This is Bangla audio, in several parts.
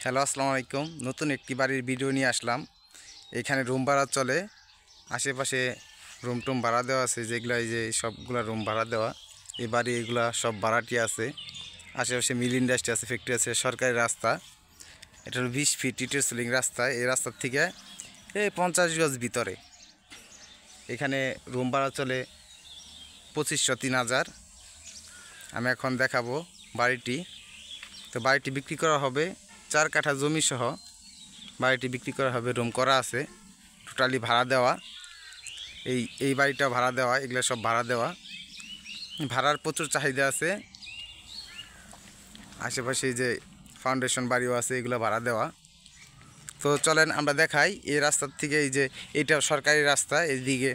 হ্যালো, আসসালামু আলাইকুম। নতুন একটি বাড়ির ভিডিও নিয়ে আসলাম। এখানে রুম ভাড়া চলে, আশেপাশে রুম টুম ভাড়া দেওয়া আছে, যেগুলো এই যে সবগুলা রুম ভাড়া দেওয়া। এই বাড়ি এগুলা সব ভাড়াটি আছে। আশেপাশে মিল ইন্ডাস্ট্রি আছে, ফ্যাক্টরি আছে, সরকারি রাস্তা। এটা হলো 20 ফিট ইটের সিলিং রাস্তা। এই রাস্তার থেকে এই 50 গজ ভিতরে এখানে রুম ভাড়া চলে 2500 3000। আমি এখন দেখাবো বাড়িটি। তো বাড়িটি বিক্রি করা হবে 4 কাঠা জমি সহ। বাড়িটি বিক্রি করা হবে, রুম করা আছে, টোটালি ভাড়া দেওয়া। এই বাড়িটা ভাড়া দেওয়া, এগুলো সব ভাড়া দেওয়া। ভাড়ার প্রচুর চাহিদা আছে। আশেপাশে যে ফাউন্ডেশন বাড়িও আছে, এগুলো ভাড়া দেওয়া। তো চলেন আমরা দেখাই এই রাস্তার থেকে। এই যে এইটা সরকারি রাস্তা, এইদিকে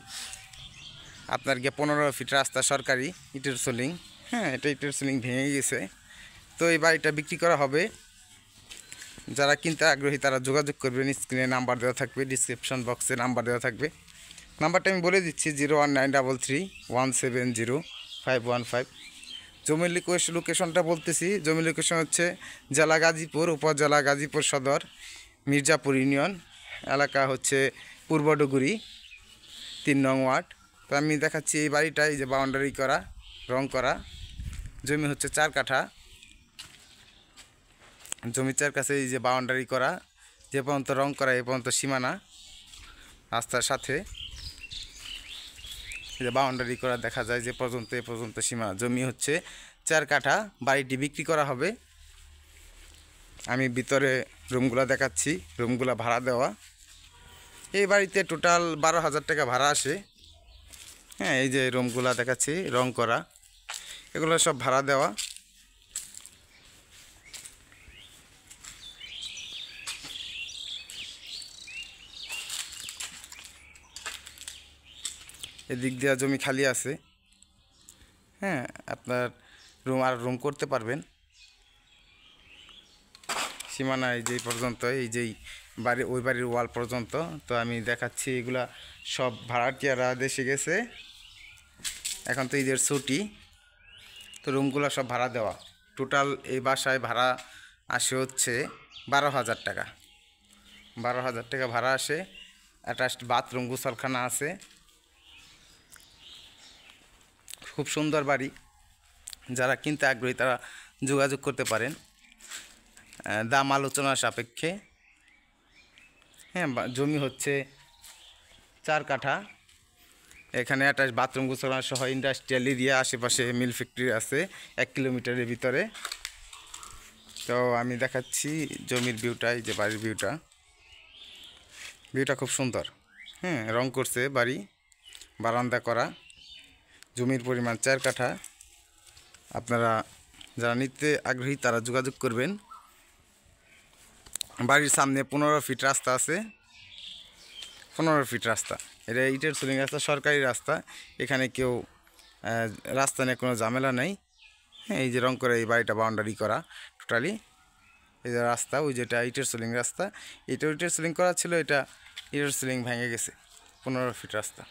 আপনার গিয়ে 15 ফিট রাস্তা সরকারি ইটের সিলিং। হ্যাঁ, এটা ইটের সিলিং ভেঙে গেছে। তো এই বাড়িটা বিক্রি করা হবে। যারা কিনতে আগ্রহী তারা যোগাযোগ করবেন। স্ক্রিনে নাম্বার দেওয়া থাকবে, ডিসক্রিপশন বক্সে নাম্বার দেওয়া থাকবে। নাম্বারটা আমি বলে দিচ্ছি 01933 170 515। জমির লোকেশনটা বলতেছি। জমির লোকেশন হচ্ছে জেলা গাজীপুর, উপজেলা গাজীপুর সদর, মির্জাপুর ইউনিয়ন। এলাকা হচ্ছে পূর্ব ডুগুরি, 3 নং ওয়ার্ড। তো আমি দেখাচ্ছি এই বাড়িটা, এই যে বাউন্ডারি করা, রং করা। জমি হচ্ছে 4 কাঠা। জমি 4 কাছে এই যে বাউন্ডারি করা, যে পর্যন্ত রং করা এ পর্যন্ত সীমানা রাস্তার সাথে। এই যে বাউন্ডারি করা দেখা যায় যে পর্যন্ত এ পর্যন্ত সীমানা। জমি হচ্ছে 4 কাঠা। বাড়িটি বিক্রি করা হবে। আমি ভিতরে রুমগুলো দেখাচ্ছি, রুমগুলো ভাড়া দেওয়া। এই বাড়িতে টোটাল 12,000 টাকা ভাড়া আসে। হ্যাঁ, এই যে রুমগুলো দেখাচ্ছি, রং করা, এগুলো সব ভাড়া দেওয়া। এদিক দিয়ে জমি খালি আছে। হ্যাঁ, আপনার রুম করতে পারবেন। সীমানা এই যে পর্যন্ত, এই যেই বাড়ি ওই বাড়ির ওয়াল পর্যন্ত। তো আমি দেখাচ্ছি এগুলা সব ভাড়াটিয়ারা দেশে গেছে, এখন তো ঈদের ছুটি। তো রুমগুলো সব ভাড়া দেওয়া। টোটাল এই বাসায় ভাড়া আসে হচ্ছে 12,000 টাকা। 12,000 টাকা ভাড়া আসে। অ্যাটাচড বাথরুম, গোসলখানা আছে। খুব সুন্দর বাড়ি। যারা কিনতে আগ্রহী তারা যোগাযোগ করতে পারেন, দাম আলোচনা সাপেক্ষে। হ্যাঁ, জমি হচ্ছে 4 কাঠা। এখানে অ্যাটাচ বাথরুম, গোসলখানা সহ ইন্ডাস্ট্রিয়াল এরিয়া, আশেপাশে মিল ফ্যাক্টরি আছে 1 কিলোমিটারের ভিতরে। তো আমি দেখাচ্ছি জমির ভিউটা, এই যে বাড়ির ভিউটা খুব সুন্দর। হ্যাঁ, রং করছে বাড়ি, বারান্দা করা। জমির পরিমাণ 4 কাঠা। আপনারা যারা নিতে আগ্রহী তারা যোগাযোগ করবেন। বাড়ির সামনে 15 ফিট রাস্তা আছে। 15 ফিট রাস্তা, এটা ইটের সিলিং রাস্তা, সরকারি রাস্তা। এখানে কেউ রাস্তা নিয়ে কোনো ঝামেলা নেই। হ্যাঁ, এই যে রং করে এই বাড়িটা বাউন্ডারি করা টোটালি। এই যে রাস্তা, ওই যেটা ইটের সিলিং রাস্তা, এটা ইটের সিলিং করা ছিল, এটা ইটের সিলিং ভেঙে গেছে। 15 ফিট রাস্তা।